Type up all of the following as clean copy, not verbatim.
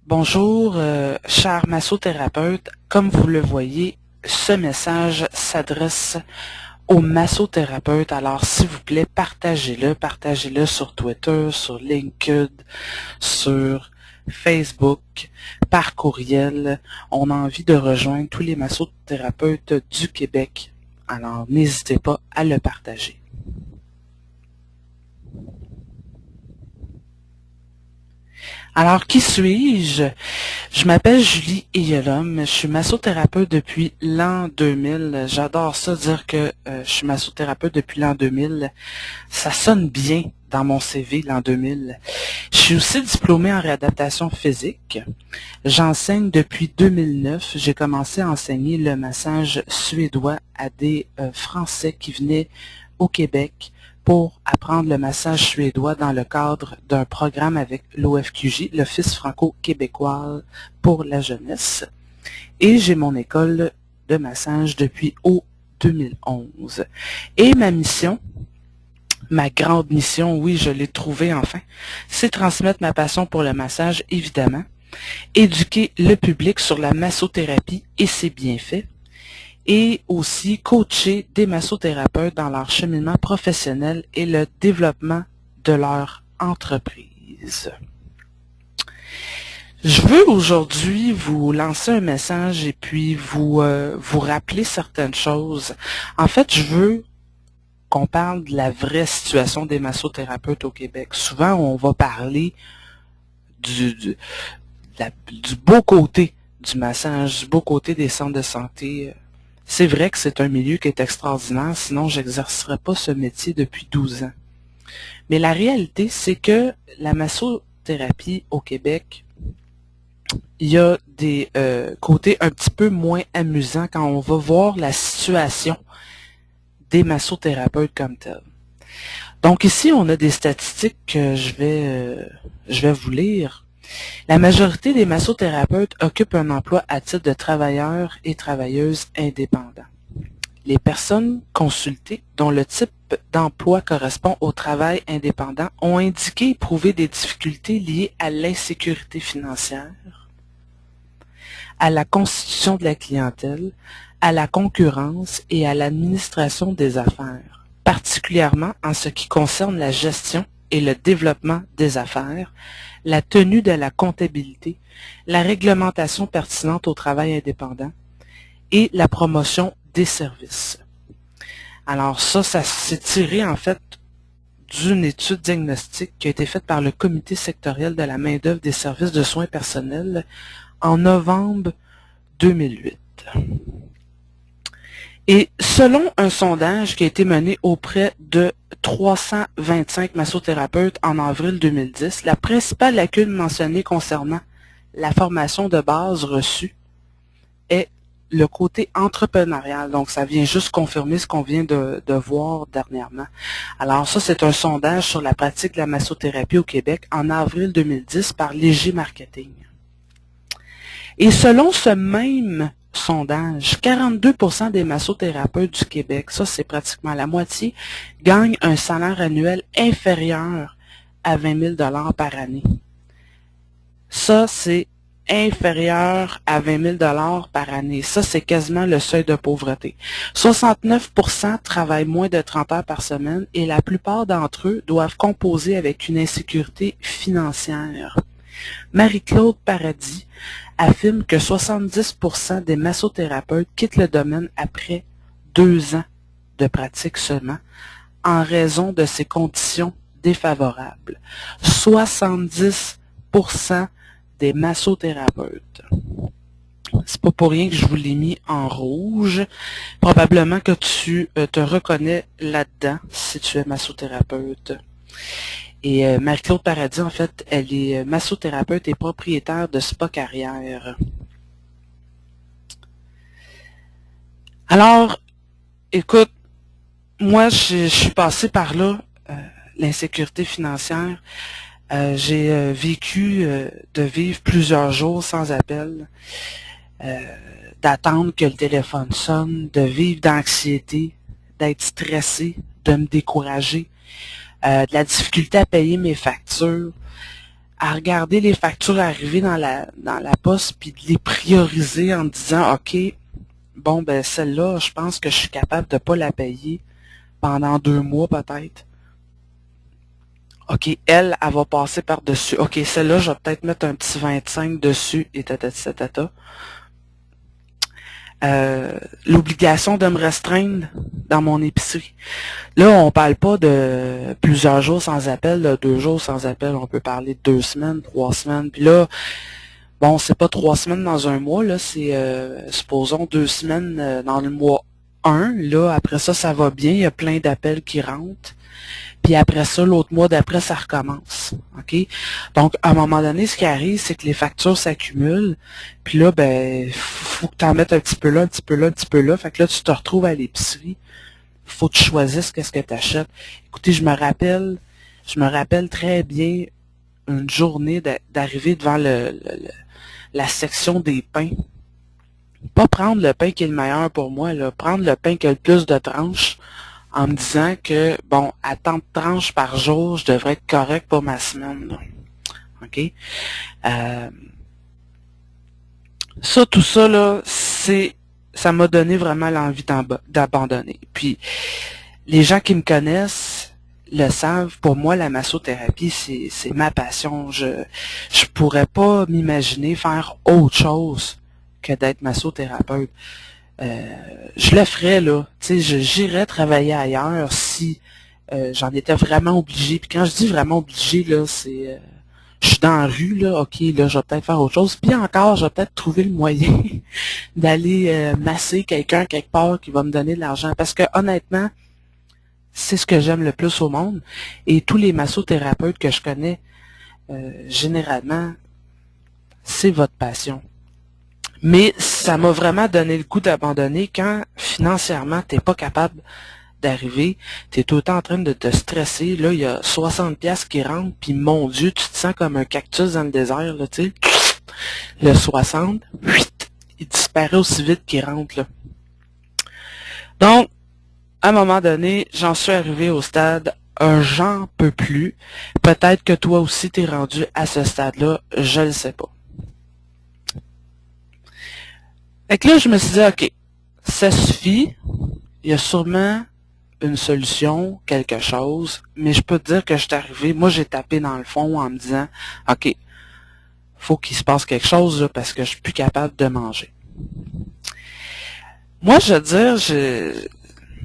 Bonjour, cher massothérapeute. Comme vous le voyez, ce message s'adresse aux massothérapeutes. Alors, s'il vous plaît, partagez-le sur Twitter, sur LinkedIn, sur Facebook, par courriel. On a envie de rejoindre tous les massothérapeutes du Québec. Alors, n'hésitez pas à le partager. Alors, qui suis-je? Je m'appelle Julie Eyolom, je suis massothérapeute depuis l'an 2000. J'adore ça, dire que je suis massothérapeute depuis l'an 2000. Ça sonne bien dans mon CV, l'an 2000. Je suis aussi diplômée en réadaptation physique. J'enseigne depuis 2009. J'ai commencé à enseigner le massage suédois à des Français qui venaient au Québec pour apprendre le massage suédois dans le cadre d'un programme avec l'OFQJ, l'Office franco-québécois pour la jeunesse. Et j'ai mon école de massage depuis août 2011. Et ma grande mission, oui, je l'ai trouvée enfin, c'est transmettre ma passion pour le massage, évidemment, éduquer le public sur la massothérapie et ses bienfaits, et aussi coacher des massothérapeutes dans leur cheminement professionnel et le développement de leur entreprise. Je veux aujourd'hui vous lancer un message et puis vous rappeler certaines choses. En fait, je veux qu'on parle de la vraie situation des massothérapeutes au Québec. Souvent, on va parler du beau côté du massage, du beau côté des centres de santé. C'est vrai que c'est un milieu qui est extraordinaire, sinon j'exercerais pas ce métier depuis 12 ans. Mais la réalité, c'est que la massothérapie au Québec, il y a des côtés un petit peu moins amusants quand on va voir la situation des massothérapeutes comme tels. Donc ici, on a des statistiques que je vais vous lire. La majorité des massothérapeutes occupent un emploi à titre de travailleurs et travailleuses indépendants. Les personnes consultées, dont le type d'emploi correspond au travail indépendant, ont indiqué éprouver des difficultés liées à l'insécurité financière, à la constitution de la clientèle, à la concurrence et à l'administration des affaires, particulièrement en ce qui concerne la gestion et le développement des affaires, la tenue de la comptabilité, la réglementation pertinente au travail indépendant et la promotion des services. Alors ça s'est tiré en fait d'une étude diagnostique qui a été faite par le Comité sectoriel de la main-d'œuvre des services de soins personnels en novembre 2008. Et selon un sondage qui a été mené auprès de 325 massothérapeutes en avril 2010, la principale lacune mentionnée concernant la formation de base reçue est le côté entrepreneurial. Donc, ça vient juste confirmer ce qu'on vient de voir dernièrement. Alors, ça, c'est un sondage sur la pratique de la massothérapie au Québec en avril 2010 par Léger Marketing. Et selon ce même sondage, 42% des massothérapeutes du Québec, ça c'est pratiquement la moitié, gagnent un salaire annuel inférieur à 20 000 $ par année. Ça, c'est inférieur à 20 000 $ par année. Ça, c'est quasiment le seuil de pauvreté. 69% travaillent moins de 30 heures par semaine et la plupart d'entre eux doivent composer avec une insécurité financière. Marie-Claude Paradis affirme que 70% des massothérapeutes quittent le domaine après 2 ans de pratique seulement en raison de ces conditions défavorables. 70% des massothérapeutes. C'est pas pour rien que je vous l'ai mis en rouge. Probablement que tu te reconnais là-dedans si tu es massothérapeute. Et Marie-Claude Paradis, en fait, elle est massothérapeute et propriétaire de Spa Carrière. Alors, écoute, moi, je suis passée par là, l'insécurité financière. J'ai vécu de vivre plusieurs jours sans appel, d'attendre que le téléphone sonne, de vivre d'anxiété, d'être stressé, de me décourager, de la difficulté à payer mes factures, à regarder les factures arriver dans la poste, puis de les prioriser en me disant, OK, bon, ben celle-là, je pense que je suis capable de pas la payer pendant 2 mois peut-être. OK, elle va passer par-dessus. OK, celle-là, je vais peut-être mettre un petit 25 dessus, et tata. L'obligation de me restreindre dans mon épicerie. Là, on parle pas de plusieurs jours sans appel, là, 2 jours sans appel, on peut parler de 2 semaines, 3 semaines. Puis là, bon, c'est pas 3 semaines dans un mois, là, c'est supposons 2 semaines dans le mois 1. Là, après ça, ça va bien, il y a plein d'appels qui rentrent. Puis après ça, l'autre mois d'après, ça recommence. OK? Donc, à un moment donné, ce qui arrive, c'est que les factures s'accumulent. Puis là, ben, faut que tu en mettes un petit peu là, un petit peu là, un petit peu là. Fait que là, tu te retrouves à l'épicerie. Faut que tu choisisses qu'est-ce que tu achètes. Écoutez, je me rappelle très bien une journée d'arriver devant la section des pains. Pas prendre le pain qui est le meilleur pour moi, là. Prendre le pain qui a le plus de tranches, en me disant que, bon, à tant de tranches par jour, je devrais être correct pour ma semaine. Là. OK? Tout ça, là, ça m'a donné vraiment l'envie d'abandonner. Puis, les gens qui me connaissent le savent, pour moi, la massothérapie, c'est ma passion. Je pourrais pas m'imaginer faire autre chose que d'être massothérapeute. Je le ferais, là. Tu sais, j'irais travailler ailleurs si j'en étais vraiment obligé. Puis quand je dis vraiment obligé, là, c'est je suis dans la rue, là, OK, là, je vais peut-être faire autre chose. Puis encore, je vais peut-être trouver le moyen d'aller masser quelqu'un quelque part qui va me donner de l'argent. Parce que honnêtement, c'est ce que j'aime le plus au monde. Et tous les massothérapeutes que je connais, généralement, c'est votre passion. Mais ça m'a vraiment donné le goût d'abandonner quand financièrement t'es pas capable d'arriver, t'es tout le temps en train de te stresser, là il y a 60 piastres qui rentrent, puis mon Dieu, tu te sens comme un cactus dans le désert, là, tu sais. Le 60, il disparaît aussi vite qu'il rentre, là. Donc, à un moment donné, j'en suis arrivé au stade, j'en peux plus. Peut-être que toi aussi t'es rendu à ce stade-là, je le sais pas. Fait que là, je me suis dit, OK, ça suffit, il y a sûrement une solution, quelque chose, mais je peux te dire que je suis arrivé, moi j'ai tapé dans le fond en me disant, OK, faut qu'il se passe quelque chose là, parce que je suis plus capable de manger. Moi, je veux dire,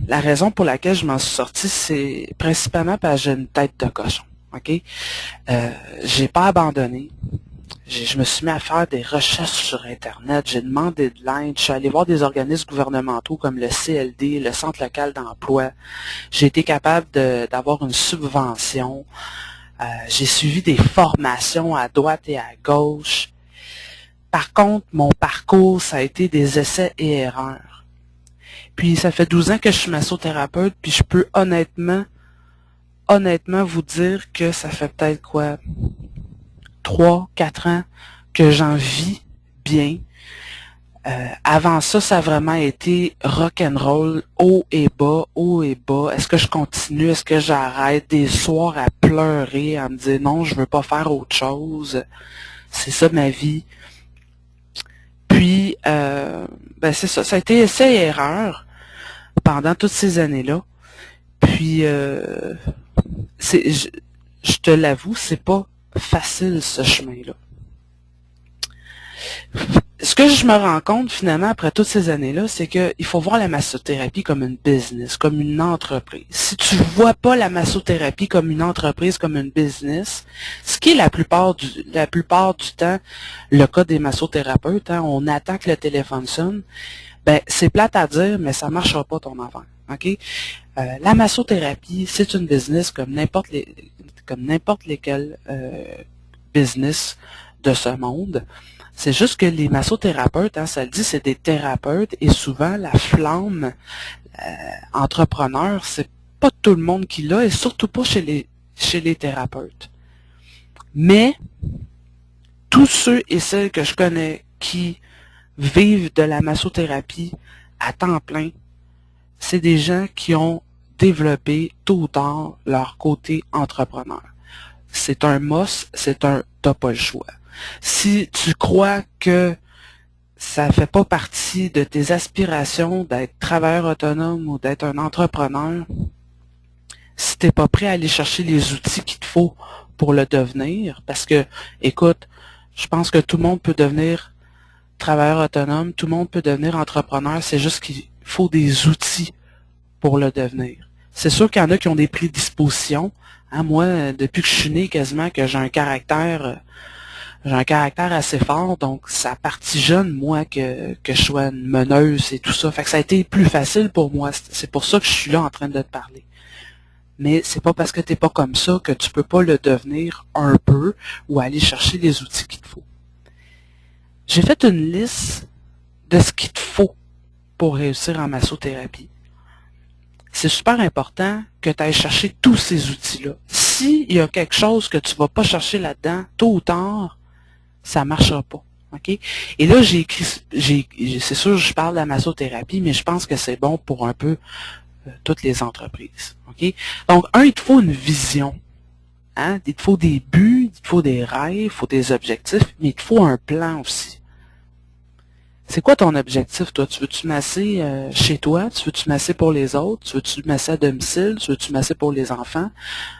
la raison pour laquelle je m'en suis sorti, c'est principalement parce que j'ai une tête de cochon. OK? J'ai pas abandonné. Je me suis mis à faire des recherches sur Internet, j'ai demandé de l'aide, je suis allé voir des organismes gouvernementaux comme le CLD, le Centre local d'emploi. J'ai été capable d'avoir une subvention. J'ai suivi des formations à droite et à gauche. Par contre, mon parcours, ça a été des essais et erreurs. Puis ça fait 12 ans que je suis massothérapeute, puis je peux honnêtement vous dire que ça fait peut-être quoi, 3, 4 ans que j'en vis bien. Avant ça, ça a vraiment été rock'n'roll, haut et bas, haut et bas. Est-ce que je continue? Est-ce que j'arrête? Des soirs à pleurer, à me dire non, je veux pas faire autre chose. C'est ça ma vie. Puis, ben c'est ça. Ça a été essai et erreur pendant toutes ces années-là. Puis, je te l'avoue, c'est pas facile ce chemin-là. Ce que je me rends compte finalement après toutes ces années-là, c'est qu'il faut voir la massothérapie comme une business, comme une entreprise. Si tu vois pas la massothérapie comme une entreprise, comme une business, ce qui est la plupart du temps le cas des massothérapeutes, hein, on attend que le téléphone sonne, ben c'est plate à dire, mais ça marchera pas ton affaire. OK? La massothérapie, c'est une business comme n'importe lesquels business de ce monde. C'est juste que les massothérapeutes, hein, ça le dit, c'est des thérapeutes et souvent la flamme entrepreneur, c'est pas tout le monde qui l'a et surtout pas chez les thérapeutes. Mais tous ceux et celles que je connais qui vivent de la massothérapie à temps plein, c'est des gens qui ont développé tôt ou tard leur côté entrepreneur. C'est un must, c'est un t'as pas le choix. Si tu crois que ça fait pas partie de tes aspirations d'être travailleur autonome ou d'être un entrepreneur, si t'es pas prêt à aller chercher les outils qu'il te faut pour le devenir, parce que, écoute, je pense que tout le monde peut devenir travailleur autonome, tout le monde peut devenir entrepreneur, c'est juste qu'il faut des outils pour le devenir. C'est sûr qu'il y en a qui ont des prédispositions. Hein, moi, depuis que je suis né, quasiment que j'ai un caractère assez fort, donc ça partit jeune, moi, que je sois une meneuse et tout ça. Fait que ça a été plus facile pour moi. C'est pour ça que je suis là en train de te parler. Mais c'est pas parce que t'es pas comme ça que tu peux pas le devenir un peu ou aller chercher les outils qu'il te faut. J'ai fait une liste de ce qu'il te faut pour réussir en massothérapie. C'est super important que tu ailles chercher tous ces outils-là. S'il y a quelque chose que tu vas pas chercher là-dedans, tôt ou tard, ça marchera pas. OK? Et là, c'est sûr, je parle de la massothérapie, mais je pense que c'est bon pour un peu toutes les entreprises. OK? Donc, il te faut une vision. Hein? Il te faut des buts, il te faut des rêves, il faut des objectifs, mais il te faut un plan aussi. C'est quoi ton objectif, toi? Tu veux-tu masser chez toi? Tu veux-tu masser pour les autres? Tu veux-tu masser à domicile? Tu veux-tu masser pour les enfants?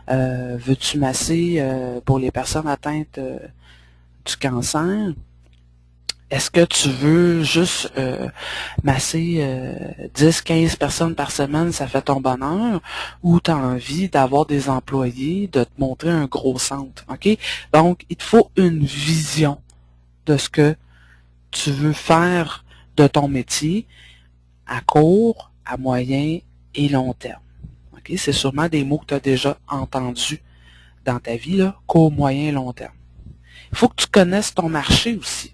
Veux-tu masser pour les personnes atteintes du cancer? Est-ce que tu veux juste masser 10-15 personnes par semaine, ça fait ton bonheur? Ou tu as envie d'avoir des employés, de te montrer un gros centre? OK? Donc, il te faut une vision de ce que tu veux faire de ton métier à court, à moyen et long terme. Okay? C'est sûrement des mots que tu as déjà entendus dans ta vie, là, court, moyen et long terme. Il faut que tu connaisses ton marché aussi.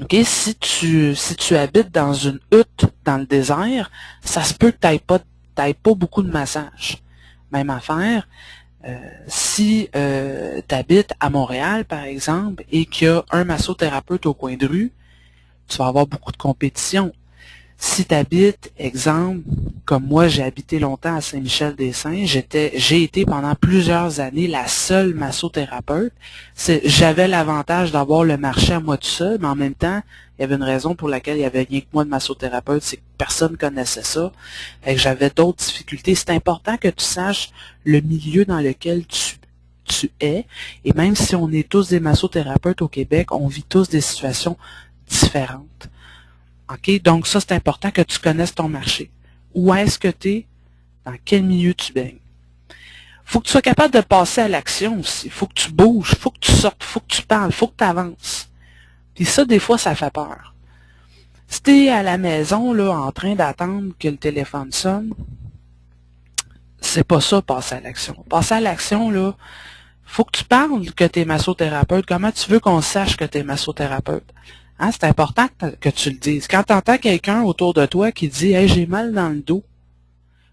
Okay? Si tu habites dans une hutte dans le désert, ça se peut que tu n'ailles pas beaucoup de massages. Même affaire, si tu habites à Montréal, par exemple, et qu'il y a un massothérapeute au coin de rue, tu vas avoir beaucoup de compétition. Si tu habites, exemple, comme moi, j'ai habité longtemps à Saint-Michel-des-Saints, j'ai été pendant plusieurs années la seule massothérapeute. J'avais l'avantage d'avoir le marché à moi tout seul, mais en même temps, il y avait une raison pour laquelle il y avait rien que moi de massothérapeute, c'est que personne connaissait ça. Fait que j'avais d'autres difficultés. C'est important que tu saches le milieu dans lequel tu es, et même si on est tous des massothérapeutes au Québec, on vit tous des situations différentes. OK? Donc ça, c'est important que tu connaisses ton marché. Où est-ce que tu es? Dans quel milieu tu baignes? Faut que tu sois capable de passer à l'action aussi. Faut que tu bouges, faut que tu sortes, faut que tu parles, faut que tu avances. Puis ça, des fois, ça fait peur. Si tu es à la maison, là, en train d'attendre que le téléphone sonne, c'est pas ça, passer à l'action. Passer à l'action, là, faut que tu parles que tu es massothérapeute. Comment tu veux qu'on sache que tu es massothérapeute? Hein, c'est important que tu le dises. Quand tu entends quelqu'un autour de toi qui dit « Hey, j'ai mal dans le dos »,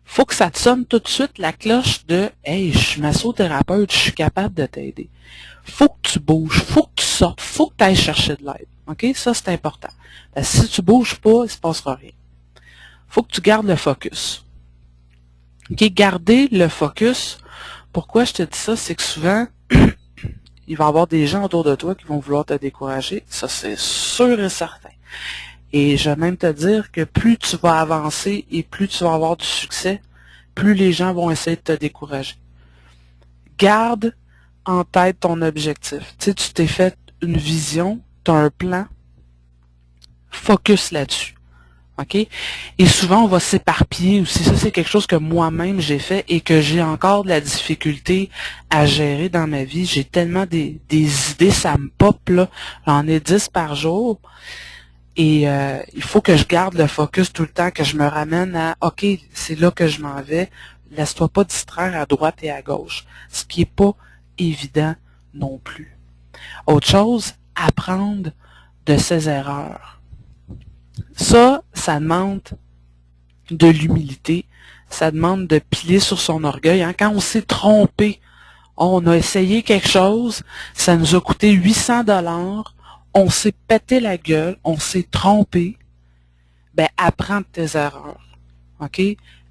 faut que ça te sonne tout de suite la cloche de « Hey, je suis massothérapeute, je suis capable de t'aider ». Faut que tu bouges, faut que tu sortes, faut que tu ailles chercher de l'aide. OK? Ça, c'est important. Parce que si tu bouges pas, il ne se passera rien. Faut que tu gardes le focus. OK? Garder le focus, pourquoi je te dis ça, c'est que souvent, il va y avoir des gens autour de toi qui vont vouloir te décourager. Ça, c'est sûr et certain. Et je vais même te dire que plus tu vas avancer et plus tu vas avoir du succès, plus les gens vont essayer de te décourager. Garde en tête ton objectif. Tu sais, tu t'es fait une vision, tu as un plan, focus là-dessus. OK? Et souvent, on va s'éparpiller aussi. Ça, c'est quelque chose que moi-même j'ai fait et que j'ai encore de la difficulté à gérer dans ma vie. J'ai tellement des idées, ça me pop, là. J'en ai 10 par jour. Et il faut que je garde le focus tout le temps, que je me ramène à OK, c'est là que je m'en vais. Laisse-toi pas distraire à droite et à gauche. Ce qui est pas évident non plus. Autre chose, apprendre de ses erreurs. Ça demande de l'humilité, ça demande de plier sur son orgueil. Hein. Quand on s'est trompé, on a essayé quelque chose, ça nous a coûté 800 $, on s'est pété la gueule, on s'est trompé, ben apprends de tes erreurs. OK?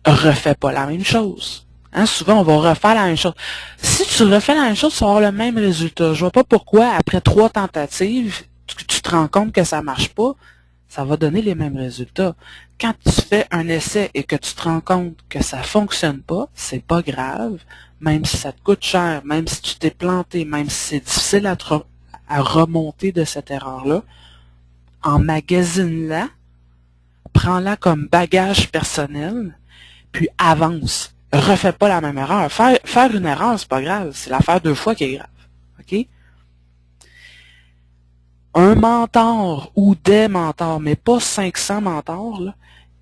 Refais pas la même chose. Hein, souvent, on va refaire la même chose. Si tu refais la même chose, tu vas avoir le même résultat. Je vois pas pourquoi, après 3 tentatives, tu te rends compte que ça marche pas, ça va donner les mêmes résultats. Quand tu fais un essai et que tu te rends compte que ça fonctionne pas, c'est pas grave, même si ça te coûte cher, même si tu t'es planté, même si c'est difficile à remonter de cette erreur-là, emmagasine-la, prends-la comme bagage personnel, puis avance. Refais pas la même erreur. Faire une erreur, c'est pas grave. C'est la faire 2 fois qui est grave. OK? Un mentor ou des mentors, mais pas 500 mentors, là,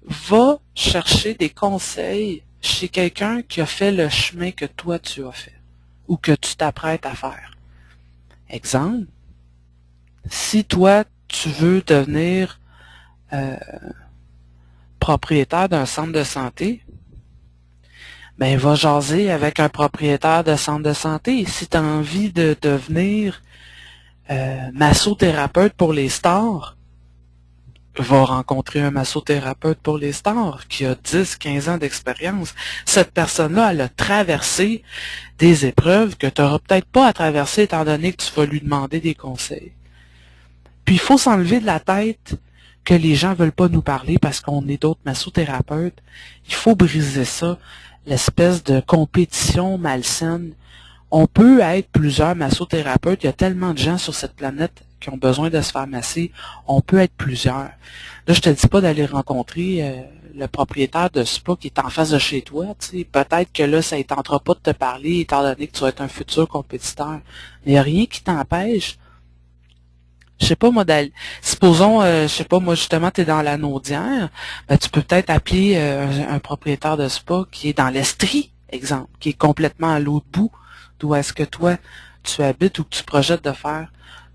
va chercher des conseils chez quelqu'un qui a fait le chemin que toi tu as fait ou que tu t'apprêtes à faire. Exemple, si toi tu veux devenir propriétaire d'un centre de santé, ben va jaser avec un propriétaire de centre de santé. Si tu as envie de devenir massothérapeute pour les stars, va rencontrer un massothérapeute pour les stars qui a 10-15 ans d'expérience. Cette personne-là, elle a traversé des épreuves que tu n'auras peut-être pas à traverser étant donné que tu vas lui demander des conseils. Puis il faut s'enlever de la tête que les gens veulent pas nous parler parce qu'on est d'autres massothérapeutes. Il faut briser ça, l'espèce de compétition malsaine. On peut être plusieurs massothérapeutes. Il y a tellement de gens sur cette planète qui ont besoin de se faire masser. On peut être plusieurs. Là, je te dis pas d'aller rencontrer le propriétaire de spa qui est en face de chez toi. Peut-être que là, ça ne tentera pas de te parler étant donné que tu vas être un futur compétiteur. Mais il n'y a rien qui t'empêche. Je sais pas, moi, supposons, je sais pas, moi, justement, tu es dans la Naudière, ben, tu peux peut-être appeler un propriétaire de spa qui est dans l'Estrie, exemple, qui est complètement à l'autre bout d'où est-ce que toi, tu habites ou que tu projettes de faire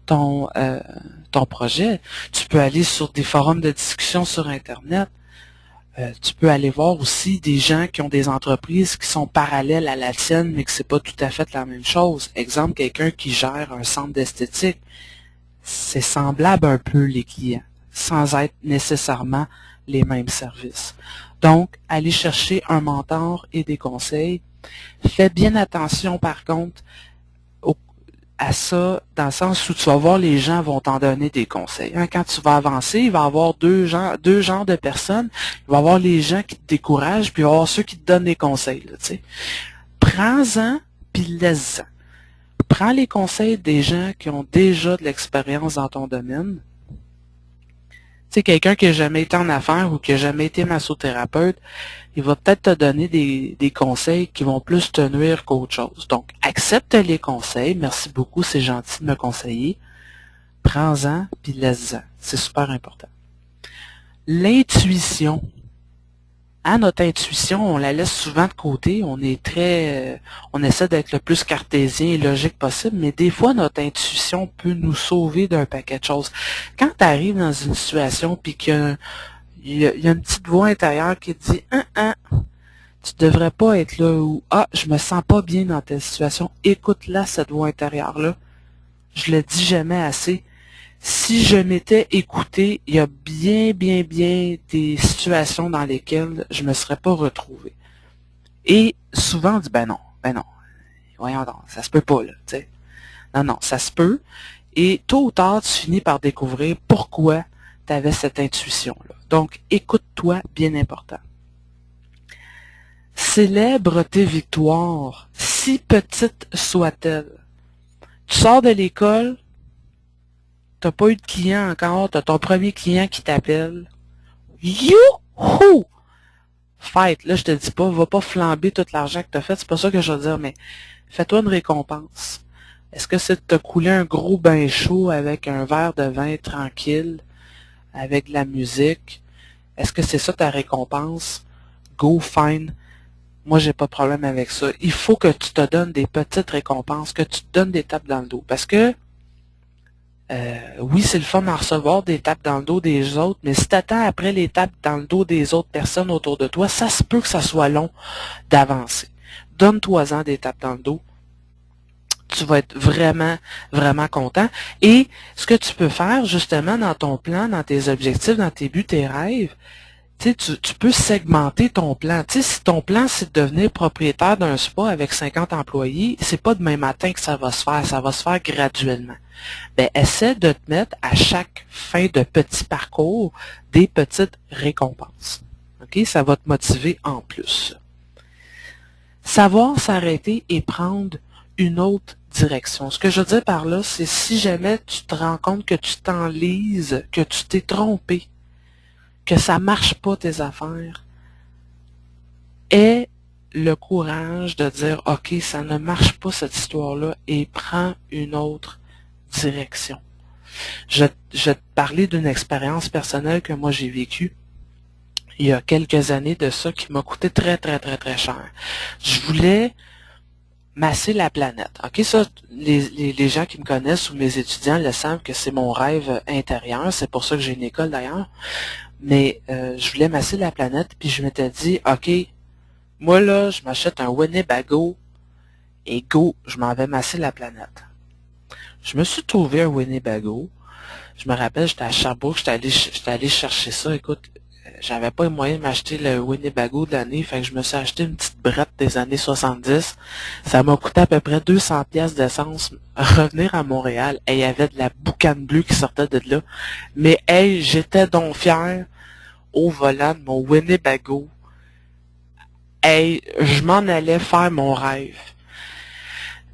ton projet. Tu peux aller sur des forums de discussion sur Internet. Tu peux aller voir aussi des gens qui ont des entreprises qui sont parallèles à la tienne, mais que c'est pas tout à fait la même chose. Exemple, quelqu'un qui gère un centre d'esthétique. C'est semblable un peu les clients, sans être nécessairement les mêmes services. Donc, allez chercher un mentor et des conseils. Fais bien attention, par contre, à ça, dans le sens où tu vas voir les gens vont t'en donner des conseils. Hein, quand tu vas avancer, il va y avoir deux genres de personnes. Il va y avoir les gens qui te découragent, puis il va y avoir ceux qui te donnent des conseils. Là, prends-en, puis laisse-en. Prends les conseils des gens qui ont déjà de l'expérience dans ton domaine. Tu sais, quelqu'un qui n'a jamais été en affaires ou qui n'a jamais été massothérapeute, il va peut-être te donner des conseils qui vont plus te nuire qu'autre chose. Donc, accepte les conseils. Merci beaucoup, c'est gentil de me conseiller. Prends-en, puis laisse-en. C'est super important. L'intuition. Hein, notre intuition, on la laisse souvent de côté. On essaie d'être le plus cartésien et logique possible, mais des fois, notre intuition peut nous sauver d'un paquet de choses. Quand tu arrives dans une situation puis qu'il y a une petite voix intérieure qui te dit tu devrais pas être là ou je me sens pas bien dans telle situation, écoute-la, cette voix intérieure-là. Je le dis jamais assez. Si je m'étais écouté, il y a bien des situations dans lesquelles je me serais pas retrouvé. Et souvent on dit ben non, voyons donc, ça se peut pas là, tu sais. Non, ça se peut. Et tôt ou tard, tu finis par découvrir pourquoi tu avais cette intuition-là. Donc, écoute-toi, bien important. Célèbre tes victoires, si petites soient-elles. Tu sors de l'école, t'as pas eu de client encore, t'as ton premier client qui t'appelle. Youhou! Fête, là je te dis pas, va pas flamber tout l'argent que t'as fait, c'est pas ça que je veux dire, mais fais-toi une récompense. Est-ce que c'est de te couler un gros bain chaud avec un verre de vin tranquille, avec de la musique? Est-ce que c'est ça ta récompense? Go, fine. Moi, j'ai pas de problème avec ça. Il faut que tu te donnes des petites récompenses, que tu te donnes des tapes dans le dos. Parce que oui, c'est le fun à recevoir des tapes dans le dos des autres, mais si tu attends après les tapes dans le dos des autres personnes autour de toi, ça se peut que ça soit long d'avancer. Donne-toi-en des tapes dans le dos. Tu vas être vraiment content. Et ce que tu peux faire, justement, dans ton plan, dans tes objectifs, dans tes buts, tes rêves, Tu sais, tu peux segmenter ton plan. Tu sais, si ton plan, c'est de devenir propriétaire d'un spa avec 50 employés, c'est pas demain matin que ça va se faire graduellement. Ben, essaie de te mettre à chaque fin de petit parcours des petites récompenses. OK? Ça va te motiver en plus. Savoir s'arrêter et prendre une autre direction. Ce que je veux dire par là, c'est si jamais tu te rends compte que tu t'enlises, que tu t'es trompé, que ça marche pas tes affaires, aie le courage de dire OK, ça ne marche pas cette histoire-là et prends une autre direction. Je vais te parler d'une expérience personnelle que moi j'ai vécue il y a quelques années de ça qui m'a coûté très très très très cher. Je voulais masser la planète. OK, ça, les gens qui me connaissent ou mes étudiants le savent que c'est mon rêve intérieur. C'est pour ça que j'ai une école d'ailleurs. Mais je voulais masser la planète, puis je m'étais dit, OK, moi là, je m'achète un Winnebago et go, je m'en vais masser la planète. Je me suis trouvé un Winnebago. Je me rappelle, j'étais à Sherbrooke, j'étais allé chercher ça. Écoute, j'avais pas les moyens de m'acheter le Winnebago de l'année, fait que je me suis acheté une petite brette des années 70. Ça m'a coûté à peu près 200 pièces d'essence revenir à Montréal. Et il y avait de la boucane bleue qui sortait de là. Mais hey, j'étais donc fier au volant de mon Winnebago. Hey, je m'en allais faire mon rêve.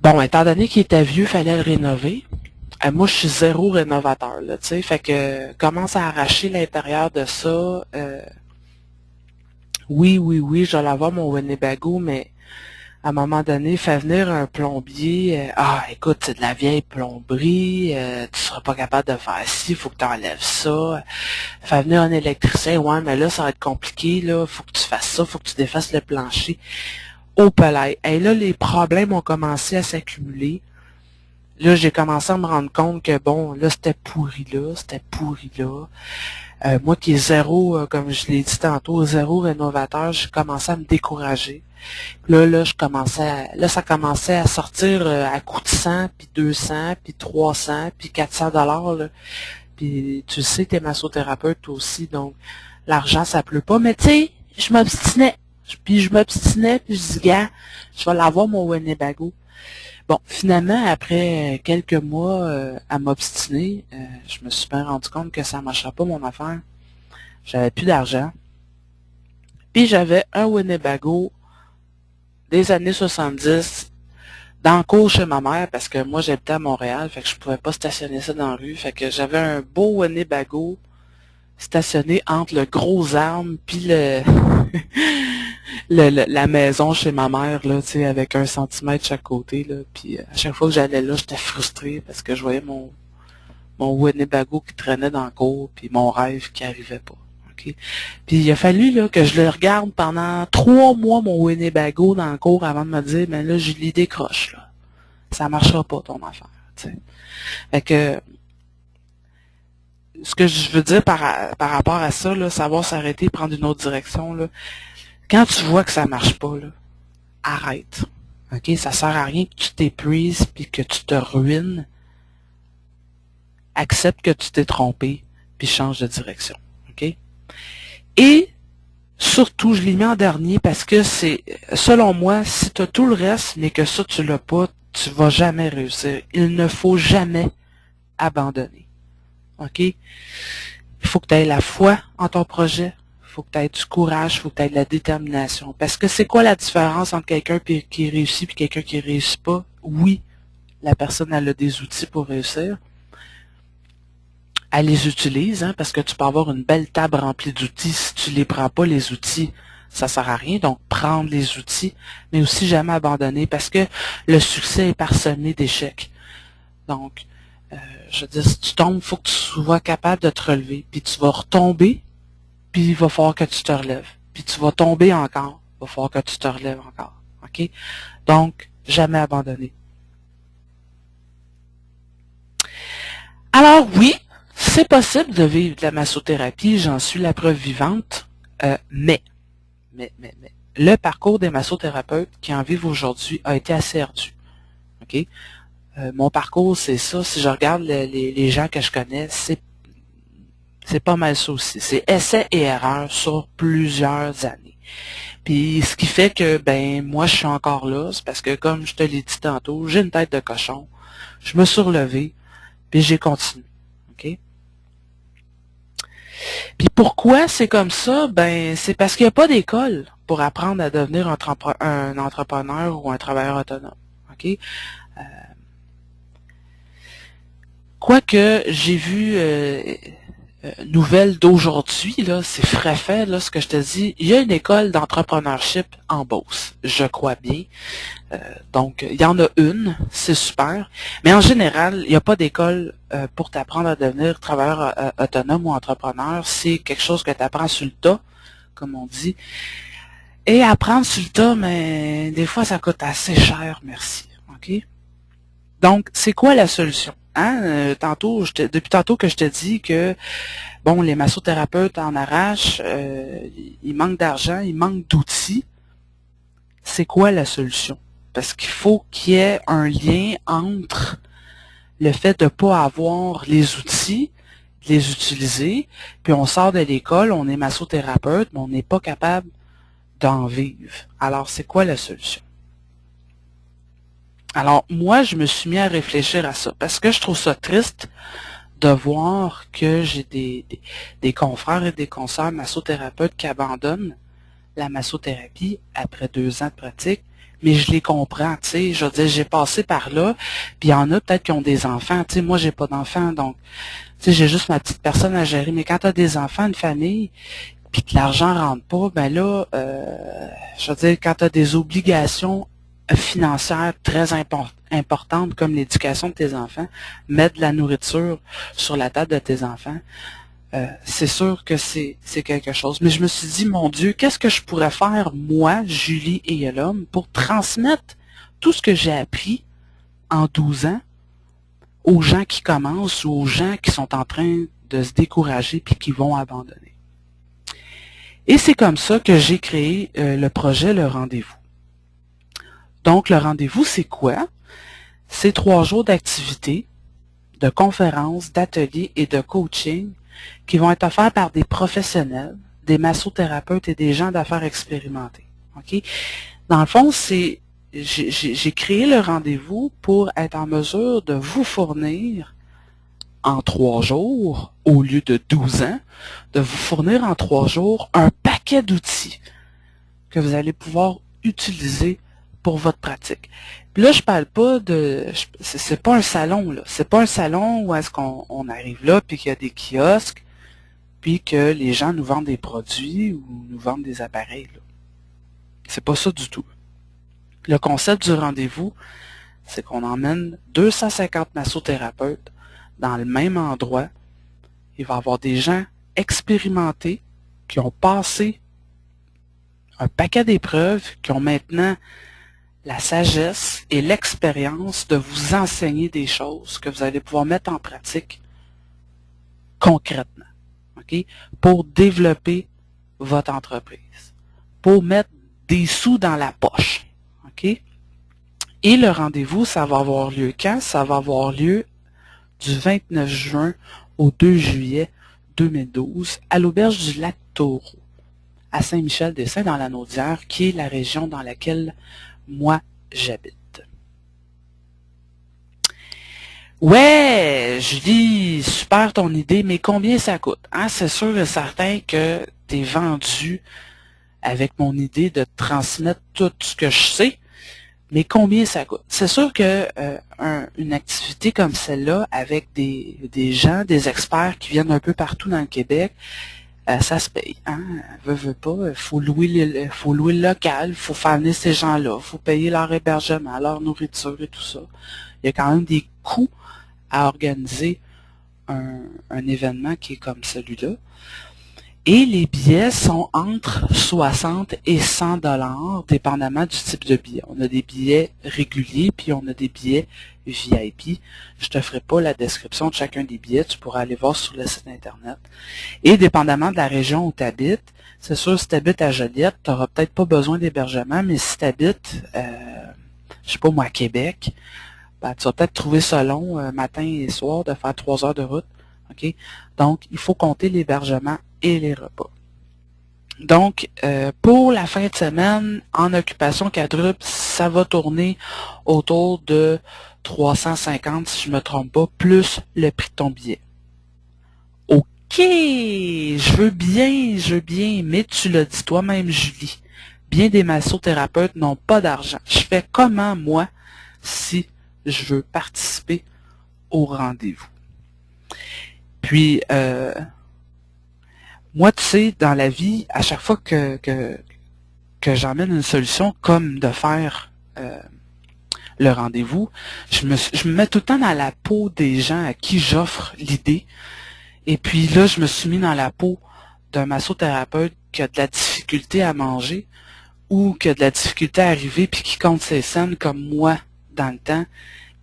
Bon, étant donné qu'il était vieux, fallait le rénover. Moi, je suis zéro rénovateur, là, tu sais, fait que commence à arracher l'intérieur de ça. Oui, je vais l'avoir mon Winnebago, mais à un moment donné, fait venir un plombier. Écoute, c'est de la vieille plomberie, tu seras pas capable de faire ci, faut que tu enlèves ça. Fait venir un électricien, ouais, mais là, ça va être compliqué, là, faut que tu fasses ça, faut que tu défasses le plancher. Au palais. Et là, les problèmes ont commencé à s'accumuler. Là, j'ai commencé à me rendre compte que, bon, là, c'était pourri là. Moi qui est zéro, comme je l'ai dit tantôt, zéro rénovateur, j'ai commencé à me décourager. Là, ça commençait à sortir à coût de 100, puis 200, puis 300, puis 400 $, là. Puis tu sais, t'es massothérapeute aussi, donc l'argent, ça pleut pas. Mais tu sais, je m'obstinais. Puis je dis, gars, je vais l'avoir mon Winnebago. Bon, finalement, après quelques mois à m'obstiner, je me suis bien rendu compte que ça ne marchera pas mon affaire. J'avais plus d'argent. Puis j'avais un Winnebago des années 70 dans le cours chez ma mère parce que moi j'habitais à Montréal, fait que je pouvais pas stationner ça dans la rue. Fait que j'avais un beau Winnebago stationné entre le gros arbre puis la maison chez ma mère, là, tu sais, avec 1 centimètre chaque côté, là. Puis à chaque fois que j'allais là, j'étais frustré parce que je voyais mon Winnebago qui traînait dans le cours, puis mon rêve qui arrivait pas. Okay? Puis il a fallu là, que je le regarde pendant 3 mois, mon Winnebago, dans le cours, avant de me dire, mais là, je l'y décroche, là. Ça marchera pas, ton affaire. T'sais. Fait que ce que je veux dire par rapport à ça, là, savoir s'arrêter, prendre une autre direction, là, quand tu vois que ça marche pas, là, arrête. OK? Ça sert à rien que tu t'épuises puis que tu te ruines. Accepte que tu t'es trompé puis change de direction. OK? Et surtout, je l'ai mis en dernier parce que c'est, selon moi, si tu as tout le reste mais que ça tu l'as pas, tu vas jamais réussir. Il ne faut jamais abandonner. OK? Il faut que tu aies la foi en ton projet. Il faut que tu aies du courage, il faut que tu aies de la détermination. Parce que c'est quoi la différence entre quelqu'un qui réussit et quelqu'un qui réussit pas? Oui, la personne elle a des outils pour réussir. Elle les utilise, hein, parce que tu peux avoir une belle table remplie d'outils. Si tu les prends pas, les outils, ça sert à rien. Donc, prendre les outils, mais aussi jamais abandonner, parce que le succès est parsemé d'échecs. Donc, je veux dire, si tu tombes, il faut que tu sois capable de te relever. Puis tu vas retomber, puis il va falloir que tu te relèves. Puis tu vas tomber encore, il va falloir que tu te relèves encore. OK? Donc, jamais abandonner. Alors oui, c'est possible de vivre de la massothérapie, j'en suis la preuve vivante, mais, le parcours des massothérapeutes qui en vivent aujourd'hui a été assez ardu. OK? Mon parcours, c'est ça. Si je regarde les gens que je connais, C'est pas mal ça aussi. C'est essai et erreur sur plusieurs années. Puis ce qui fait que ben moi je suis encore là, c'est parce que comme je te l'ai dit tantôt, j'ai une tête de cochon. Je me suis relevé, puis j'ai continué. OK? Puis pourquoi c'est comme ça? Ben c'est parce qu'il n'y a pas d'école pour apprendre à devenir un entrepreneur ou un travailleur autonome. OK? Quoique j'ai vu nouvelle d'aujourd'hui, là, c'est frais fait, là, ce que je te dis. Il y a une école d'entrepreneurship en Beauce, je crois bien. Donc, il y en a une, c'est super. Mais en général, il n'y a pas d'école pour t'apprendre à devenir travailleur autonome ou entrepreneur. C'est quelque chose que tu apprends sur le tas, comme on dit. Et apprendre sur le tas, mais des fois, ça coûte assez cher, merci. OK? Donc, c'est quoi la solution? Hein? Depuis tantôt que je te dis que bon, les massothérapeutes en arrachent, il manque d'argent, il manque d'outils. C'est quoi la solution? Parce qu'il faut qu'il y ait un lien entre le fait de ne pas avoir les outils, de les utiliser, puis on sort de l'école, on est massothérapeute, mais on n'est pas capable d'en vivre. Alors, c'est quoi la solution? Alors, moi, je me suis mis à réfléchir à ça, parce que je trouve ça triste de voir que j'ai des confrères et des consoeurs massothérapeutes qui abandonnent la massothérapie après 2 ans de pratique, mais je les comprends, tu sais, je veux dire, j'ai passé par là, puis il y en a peut-être qui ont des enfants, tu sais, moi j'ai pas d'enfants, donc, tu sais, j'ai juste ma petite personne à gérer, mais quand tu as des enfants, une famille, puis que l'argent rentre pas, ben là, je veux dire, quand tu as des obligations financières très importantes comme l'éducation de tes enfants, mettre de la nourriture sur la table de tes enfants, c'est sûr que c'est quelque chose. Mais je me suis dit, mon Dieu, qu'est-ce que je pourrais faire, moi, Julie et Yolom, pour transmettre tout ce que j'ai appris en 12 ans aux gens qui commencent ou aux gens qui sont en train de se décourager puis qui vont abandonner. Et c'est comme ça que j'ai créé le projet Le Rendez-vous. Donc, le rendez-vous, c'est quoi? C'est 3 jours d'activités, de conférences, d'ateliers et de coaching qui vont être offerts par des professionnels, des massothérapeutes et des gens d'affaires expérimentés. OK? Dans le fond, j'ai créé le rendez-vous pour être en mesure de vous fournir en 3 jours, au lieu de 12 ans, de vous fournir en 3 jours un paquet d'outils que vous allez pouvoir utiliser pour votre pratique. Puis là, je parle pas de... C'est pas un salon, là. C'est pas un salon où est-ce qu'on arrive là, puis qu'il y a des kiosques, puis que les gens nous vendent des produits ou nous vendent des appareils, là. C'est pas ça du tout. Le concept du rendez-vous, c'est qu'on emmène 250 massothérapeutes dans le même endroit. Il va y avoir des gens expérimentés qui ont passé un paquet d'épreuves, qui ont maintenant la sagesse et l'expérience de vous enseigner des choses que vous allez pouvoir mettre en pratique concrètement, OK? Pour développer votre entreprise, pour mettre des sous dans la poche, OK? Et le rendez-vous, ça va avoir lieu quand? Ça va avoir lieu du 29 juin au 2 juillet 2012 à l'auberge du lac Taureau, à Saint-Michel-des-Saints dans la Naudière, qui est la région dans laquelle moi j'habite. Ouais, Julie, super ton idée, mais combien ça coûte? Hein? C'est sûr et certain que t'es vendu avec mon idée de transmettre tout ce que je sais, mais combien ça coûte? C'est sûr que une activité comme celle-là, avec des gens, des experts qui viennent un peu partout dans le Québec, ça se paye. Hein? Veux pas, faut louer le local, faut faire venir ces gens-là, faut payer leur hébergement, leur nourriture et tout ça. Il y a quand même des coûts à organiser un événement qui est comme celui-là. Et les billets sont entre 60 et 100 $, dépendamment du type de billet. On a des billets réguliers, puis on a des billets VIP. Je te ferai pas la description de chacun des billets, tu pourras aller voir sur le site internet. Et dépendamment de la région où tu habites, c'est sûr, si tu habites à Joliette, tu n'auras peut-être pas besoin d'hébergement, mais si tu habites, je sais pas moi, à Québec, ben, tu vas peut-être trouver ça long, matin et soir, de faire 3 heures de route. OK? Donc, il faut compter l'hébergement et les repas. Donc, pour la fin de semaine, en occupation quadruple, ça va tourner autour de 350, si je ne me trompe pas, plus le prix de ton billet. OK, je veux bien, mais tu l'as dit toi-même, Julie. Bien des massothérapeutes n'ont pas d'argent. Je fais comment, moi, si je veux participer au rendez-vous? Puis, moi, tu sais, dans la vie, à chaque fois que j'emmène une solution comme de faire le rendez-vous, je me mets tout le temps dans la peau des gens à qui j'offre l'idée. Et puis là, je me suis mis dans la peau d'un massothérapeute qui a de la difficulté à manger ou qui a de la difficulté à arriver puis qui compte ses scènes comme moi dans le temps.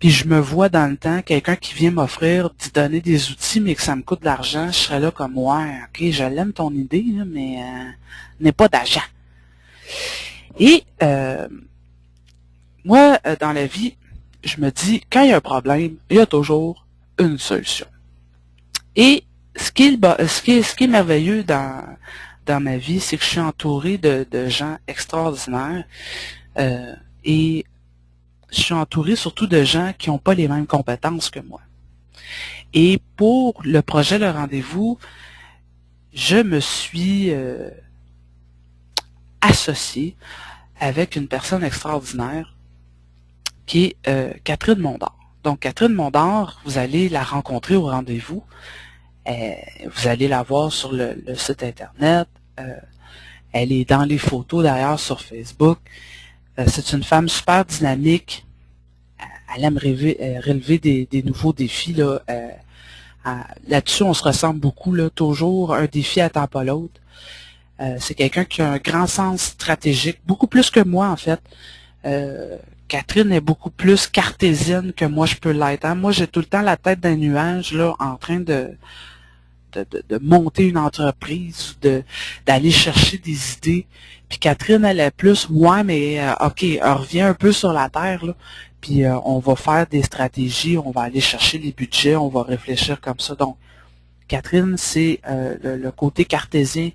Puis je me vois dans le temps, quelqu'un qui vient m'offrir d'y donner des outils, mais que ça me coûte de l'argent, je serais là comme, ouais, ok, je l'aime ton idée, là, mais n'est pas d'argent. Et moi, dans la vie, je me dis, quand il y a un problème, il y a toujours une solution. Et ce qui est merveilleux dans ma vie, c'est que je suis entouré de gens extraordinaires et je suis entouré surtout de gens qui n'ont pas les mêmes compétences que moi. Et pour le projet Le Rendez-vous, je me suis associé avec une personne extraordinaire qui est Catherine Mondor. Donc, Catherine Mondor, vous allez la rencontrer au rendez-vous. Vous allez la voir sur le site Internet. Elle est dans les photos d'ailleurs sur Facebook. C'est une femme super dynamique. Elle aime relever des nouveaux défis. Là-dessus, on se ressemble beaucoup. Là, toujours un défi attend pas l'autre. C'est quelqu'un qui a un grand sens stratégique, beaucoup plus que moi en fait. Catherine est beaucoup plus cartésienne que moi je peux l'être. Hein? Moi, j'ai tout le temps la tête d'un nuage là, en train de monter une entreprise, d'aller chercher des idées. Puis Catherine, elle est plus, ouais, mais OK, elle revient un peu sur la terre, là, puis on va faire des stratégies, on va aller chercher les budgets, on va réfléchir comme ça. Donc, Catherine, c'est le côté cartésien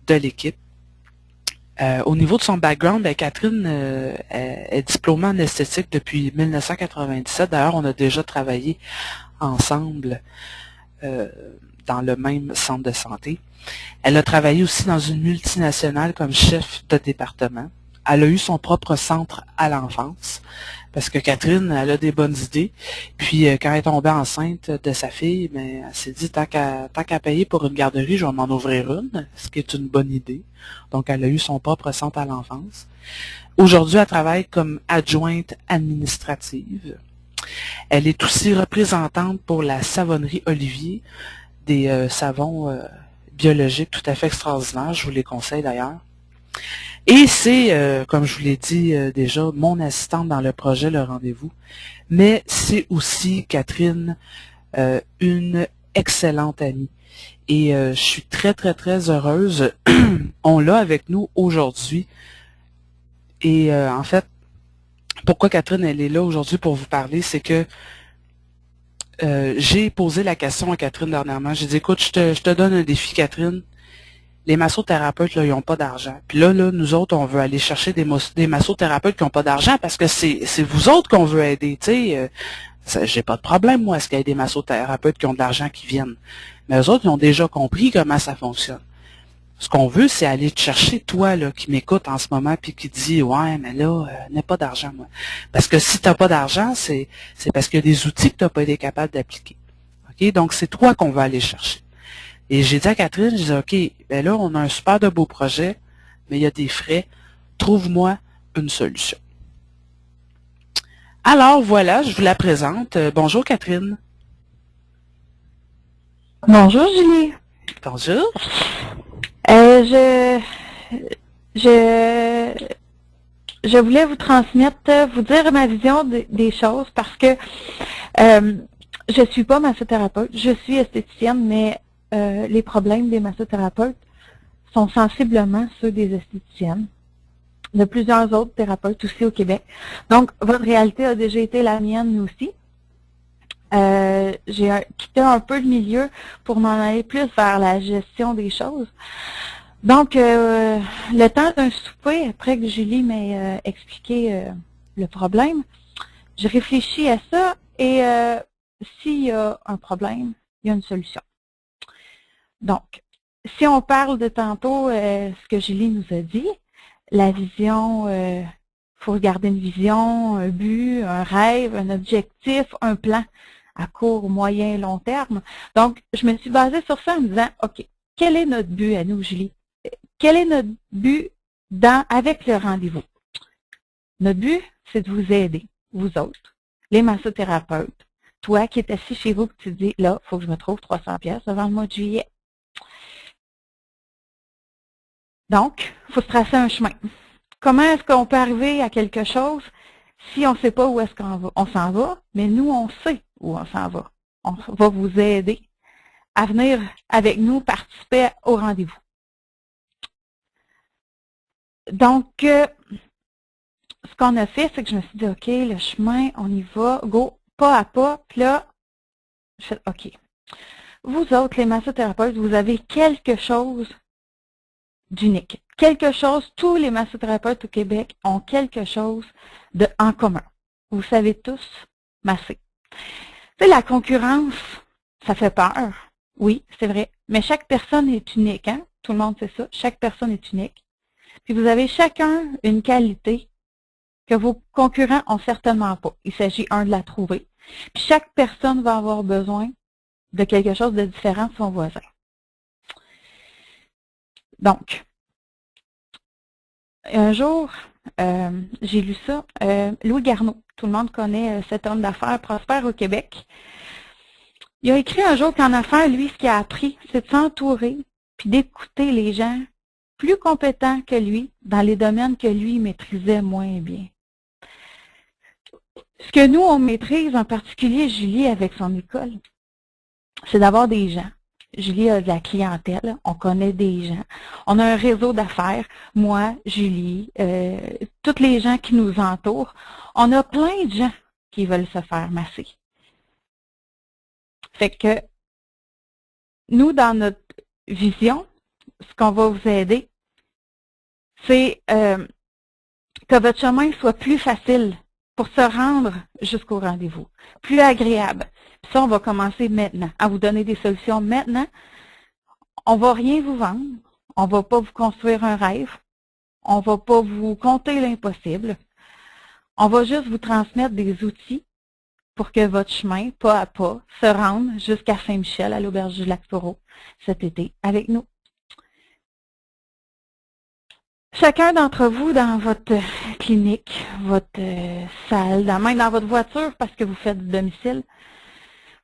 de l'équipe. Au niveau de son background, ben, Catherine est diplômée en esthétique depuis 1997. D'ailleurs, on a déjà travaillé ensemble dans le même centre de santé. Elle a travaillé aussi dans une multinationale comme chef de département. Elle a eu son propre centre à l'enfance, parce que Catherine, elle a des bonnes idées. Puis, quand elle est tombée enceinte de sa fille, ben, elle s'est dit, tant qu'à payer pour une garderie, je vais m'en ouvrir une, ce qui est une bonne idée. Donc, elle a eu son propre centre à l'enfance. Aujourd'hui, elle travaille comme adjointe administrative. Elle est aussi représentante pour la savonnerie Olivier, des savons biologiques tout à fait extraordinaires. Je vous les conseille d'ailleurs. Et c'est, comme je vous l'ai dit déjà, mon assistante dans le projet Le Rendez-vous. Mais c'est aussi, Catherine, une excellente amie. Et je suis très, très, très heureuse. On l'a avec nous aujourd'hui. Et en fait, pourquoi Catherine, elle est là aujourd'hui pour vous parler, c'est que j'ai posé la question à Catherine dernièrement. J'ai dit, écoute, je te donne un défi, Catherine. Les massothérapeutes, là, ils n'ont pas d'argent. Puis là, nous autres, on veut aller chercher des massothérapeutes qui n'ont pas d'argent parce que c'est vous autres qu'on veut aider. Tu sais, j'ai pas de problème, moi, à ce qu'il y ait des massothérapeutes qui ont de l'argent qui viennent. Mais eux autres, ils ont déjà compris comment ça fonctionne. Ce qu'on veut, c'est aller te chercher, toi, là, qui m'écoute en ce moment, puis qui dit, ouais, mais là, n'ai pas d'argent, moi. Parce que si tu n'as pas d'argent, c'est parce qu'il y a des outils que tu n'as pas été capable d'appliquer. OK? Donc, c'est toi qu'on va aller chercher. Et j'ai dit à Catherine, je dis, OK, ben là, on a un super de beau projet, mais il y a des frais. Trouve-moi une solution. Alors, voilà, je vous la présente. Bonjour, Catherine. Bonjour Julie. Bonjour. Je voulais vous transmettre, vous dire ma vision des choses parce que je suis pas massothérapeute, je suis esthéticienne, mais les problèmes des massothérapeutes sont sensiblement ceux des esthéticiennes, de plusieurs autres thérapeutes aussi au Québec. Donc, votre réalité a déjà été la mienne aussi. J'ai quitté un peu le milieu pour m'en aller plus vers la gestion des choses. Donc, le temps d'un souper, après que Julie m'ait expliqué le problème, j'ai réfléchi à ça et s'il y a un problème, il y a une solution. Donc, si on parle de tantôt ce que Julie nous a dit, la vision, faut garder une vision, un but, un rêve, un objectif, un plan à court, moyen, long terme. Donc, je me suis basée sur ça en me disant, OK, quel est notre but à nous, Julie? Quel est notre but avec le rendez-vous? Notre but, c'est de vous aider, vous autres, les massothérapeutes. Toi qui es assis chez vous, tu te dis, là, il faut que je me trouve 300$ avant le mois de juillet. Donc, il faut se tracer un chemin. Comment est-ce qu'on peut arriver à quelque chose si on ne sait pas où est-ce qu'on s'en va, mais nous, on sait où on s'en va. On va vous aider à venir avec nous participer au rendez-vous. Donc, ce qu'on a fait, c'est que je me suis dit, OK, le chemin, on y va, go, pas à pas. Puis là, je fais, OK. Vous autres, les massothérapeutes, vous avez quelque chose d'unique. Quelque chose, tous les massothérapeutes au Québec ont quelque chose en commun. Vous savez tous masser. Tu sais, la concurrence, ça fait peur. Oui, c'est vrai. Mais chaque personne est unique, hein? Tout le monde sait ça. Chaque personne est unique. Puis vous avez chacun une qualité que vos concurrents ont certainement pas. Il s'agit, de la trouver. Puis chaque personne va avoir besoin de quelque chose de différent de son voisin. Donc, un jour, j'ai lu ça. Louis Garneau, tout le monde connaît cet homme d'affaires prospère au Québec. Il a écrit un jour qu'en affaires, lui, ce qu'il a appris, c'est de s'entourer puis d'écouter les gens plus compétents que lui dans les domaines que lui maîtrisait moins bien. Ce que nous, on maîtrise, en particulier Julie avec son école, c'est d'avoir des gens. Julie a de la clientèle, on connaît des gens. On a un réseau d'affaires, moi, Julie, tous les gens qui nous entourent. On a plein de gens qui veulent se faire masser. Fait que nous, dans notre vision, ce qu'on va vous aider, c'est que votre chemin soit plus facile pour se rendre jusqu'au rendez-vous, plus agréable. Puis ça, on va commencer maintenant, à vous donner des solutions maintenant. On ne va rien vous vendre, on ne va pas vous construire un rêve, on ne va pas vous compter l'impossible. On va juste vous transmettre des outils pour que votre chemin, pas à pas, se rende jusqu'à Saint-Michel, à l'Auberge du Lac-Taureau, cet été, avec nous. Chacun d'entre vous, dans votre clinique, votre salle, même dans votre voiture, parce que vous faites du domicile,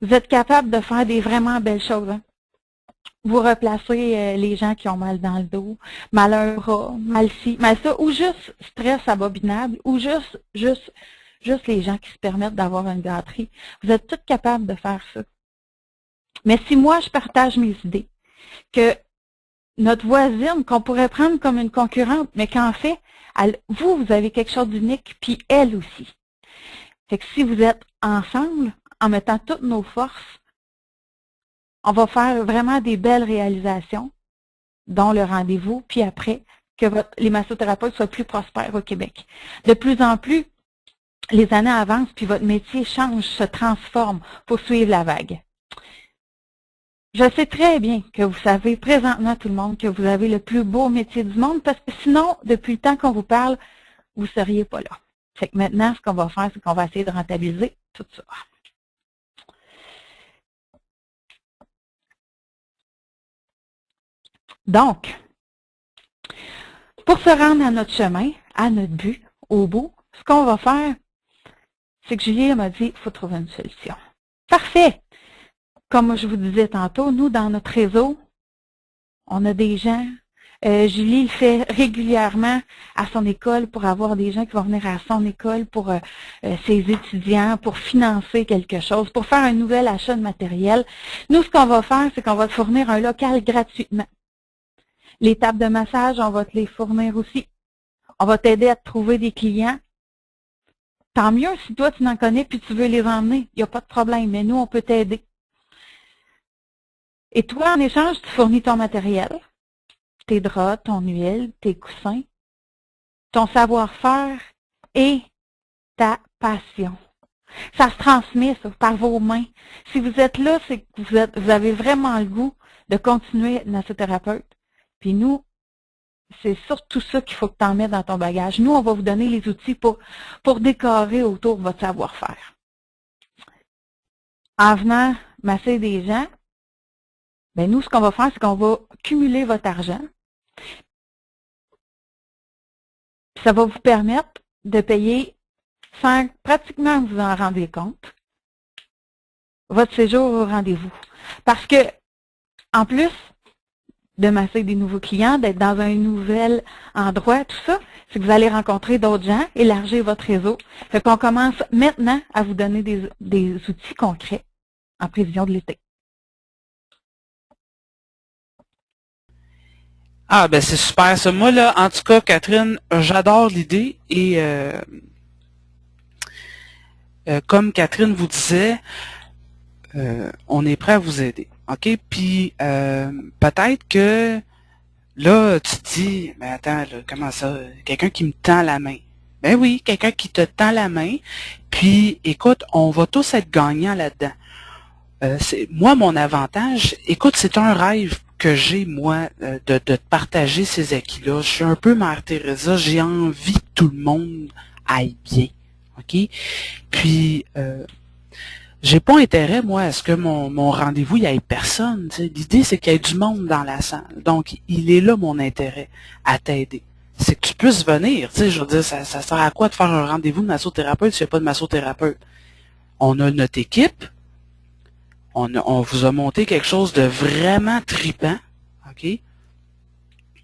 vous êtes capable de faire des vraiment belles choses. Hein? Vous replacez les gens qui ont mal dans le dos, mal à un bras, mal ci, mal ça, ou juste stress abominable, ou juste les gens qui se permettent d'avoir une gâterie. Vous êtes tous capables de faire ça. Mais si moi, je partage mes idées, que notre voisine, qu'on pourrait prendre comme une concurrente, mais qu'en fait, vous avez quelque chose d'unique, puis elle aussi. Fait que si vous êtes ensemble, en mettant toutes nos forces, on va faire vraiment des belles réalisations, dont le rendez-vous, puis après, que les massothérapeutes soient plus prospères au Québec. De plus en plus, les années avancent, puis votre métier change, se transforme pour suivre la vague. Je sais très bien que vous savez présentement, tout le monde, que vous avez le plus beau métier du monde, parce que sinon, depuis le temps qu'on vous parle, vous ne seriez pas là. Fait que maintenant, ce qu'on va faire, c'est qu'on va essayer de rentabiliser tout ça. Donc, pour se rendre à notre chemin, à notre but, au bout, ce qu'on va faire, c'est que Julie m'a dit, il faut trouver une solution. Parfait! Comme je vous disais tantôt, nous, dans notre réseau, on a des gens. Julie le fait régulièrement à son école pour avoir des gens qui vont venir à son école pour ses étudiants, pour financer quelque chose, pour faire un nouvel achat de matériel. Nous, ce qu'on va faire, c'est qu'on va te fournir un local gratuitement. Les tables de massage, on va te les fournir aussi. On va t'aider à te trouver des clients. Tant mieux si toi, tu n'en connais puis tu veux les emmener. Il n'y a pas de problème, mais nous, on peut t'aider. Et toi, en échange, tu fournis ton matériel, tes draps, ton huile, tes coussins, ton savoir-faire et ta passion. Ça se transmet, ça, par vos mains. Si vous êtes là, c'est que vous avez vraiment le goût de continuer à être massothérapeute. Puis nous, c'est surtout ça qu'il faut que tu en mettes dans ton bagage. Nous, on va vous donner les outils pour décorer autour de votre savoir-faire. En venant masser des gens, ben nous, ce qu'on va faire, c'est qu'on va cumuler votre argent. Ça va vous permettre de payer sans pratiquement vous en rendre compte votre séjour au rendez-vous. Parce que, en plus de masser des nouveaux clients, d'être dans un nouvel endroit, tout ça, c'est que vous allez rencontrer d'autres gens, élargir votre réseau. Fait qu'on commence maintenant à vous donner des outils concrets en prévision de l'été. Ah, ben c'est super ça. Moi, là, en tout cas, Catherine, j'adore l'idée et comme Catherine vous disait, on est prêt à vous aider. OK? Puis peut-être que là, tu te dis, mais attends, là, comment ça? Quelqu'un qui me tend la main. Ben oui, quelqu'un qui te tend la main. Puis, écoute, on va tous être gagnants là-dedans. Moi, mon avantage, écoute, c'est un rêve que j'ai, moi, de te partager ces acquis-là. Je suis un peu Mère Teresa, j'ai envie que tout le monde aille bien. OK? Puis, j'ai pas intérêt, moi, à ce que mon rendez-vous, il n'y ait personne. T'sais. L'idée, c'est qu'il y ait du monde dans la salle. Donc, il est là mon intérêt à t'aider. C'est que tu puisses venir. Je veux dire, ça sert à quoi de faire un rendez-vous de massothérapeute s'il n'y a pas de massothérapeute? On a notre équipe. On vous a monté quelque chose de vraiment tripant. OK?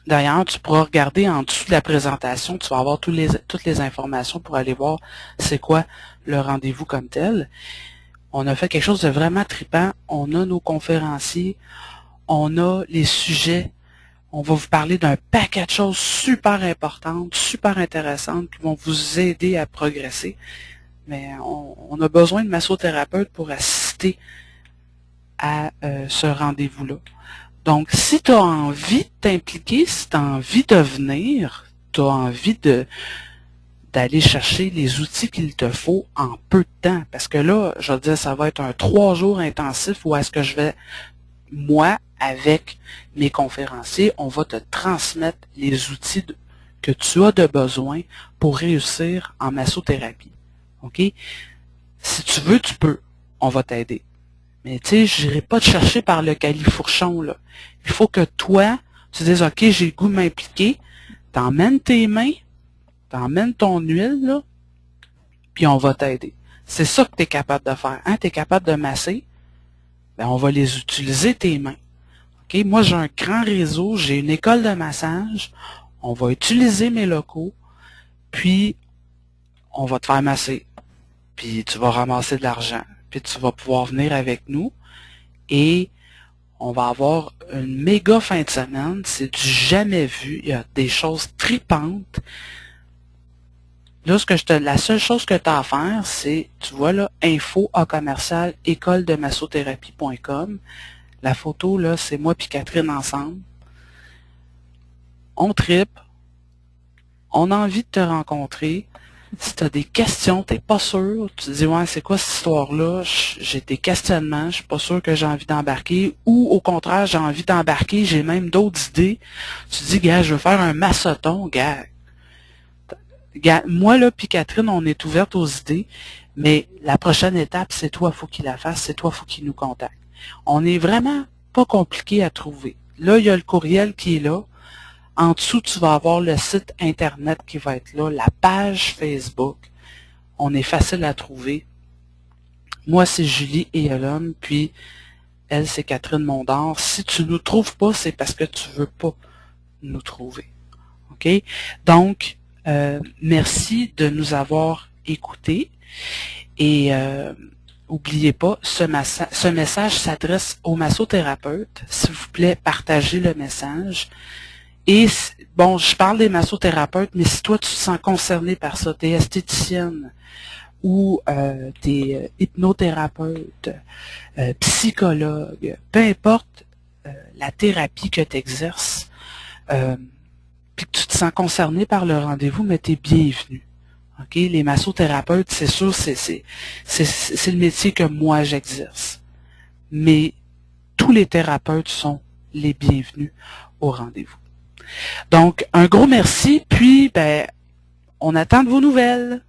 D'ailleurs, tu pourras regarder en dessous de la présentation, tu vas avoir toutes les informations pour aller voir c'est quoi le rendez-vous comme tel. On a fait quelque chose de vraiment tripant. On a nos conférenciers, on a les sujets. On va vous parler d'un paquet de choses super importantes, super intéressantes qui vont vous aider à progresser. Mais on a besoin de massothérapeutes pour assister à ce rendez-vous-là. Donc, si tu as envie de t'impliquer, si tu as envie de venir, tu as envie d'aller chercher les outils qu'il te faut en peu de temps. Parce que là, je veux dire, ça va être un 3 jours intensif où est-ce que je vais, moi, avec mes conférenciers, on va te transmettre les outils que tu as de besoin pour réussir en massothérapie. OK? Si tu veux, tu peux. On va t'aider. Mais tu sais, je n'irai pas te chercher par le califourchon, là. Il faut que toi, tu dises, OK, j'ai le goût de m'impliquer, t'emmènes tes mains, t'emmènes ton huile, là, puis on va t'aider. C'est ça que tu es capable de faire. Hein? Tu es capable de masser, ben on va les utiliser, tes mains. OK? Moi, j'ai un grand réseau, j'ai une école de massage, on va utiliser mes locaux, puis on va te faire masser, puis tu vas ramasser de l'argent, puis tu vas pouvoir venir avec nous, et on va avoir une méga fin de semaine, c'est du jamais vu, il y a des choses tripantes. Là, la seule chose que tu as à faire, c'est, tu vois là, info@commercial écoledemassotherapie.com. La photo, là, c'est moi puis Catherine ensemble. On tripe. On a envie de te rencontrer. Si tu as des questions, tu n'es pas sûr, tu te dis, ouais, c'est quoi cette histoire-là? J'ai des questionnements, je suis pas sûr que j'ai envie d'embarquer. Ou au contraire, j'ai envie d'embarquer, j'ai même d'autres idées. Tu te dis, gars, je veux faire un massoton, gars. Moi, là, puis Catherine, on est ouverte aux idées, mais la prochaine étape, c'est toi, faut qu'il la fasse, c'est toi, faut qu'il nous contacte. On est vraiment pas compliqué à trouver. Là, il y a le courriel qui est là. En dessous, tu vas avoir le site Internet qui va être là, la page Facebook. On est facile à trouver. Moi, c'est Julie Eyolum, puis elle, c'est Catherine Mondor. Si tu ne nous trouves pas, c'est parce que tu ne veux pas nous trouver. OK? Donc, merci de nous avoir écoutés et n'oubliez pas, ce message s'adresse aux massothérapeutes. S'il vous plaît, partagez le message Et bon, je parle des massothérapeutes, mais si toi tu te sens concerné par ça, t'es esthéticienne ou t'es hypnothérapeute, psychologue, peu importe la thérapie que tu exerces, puis que tu te sens concerné par le rendez-vous, mais t'es bienvenu. OK? Les massothérapeutes, c'est sûr, c'est le métier que moi j'exerce. Mais tous les thérapeutes sont les bienvenus au rendez-vous. Donc, un gros merci, puis ben, on attend de vos nouvelles.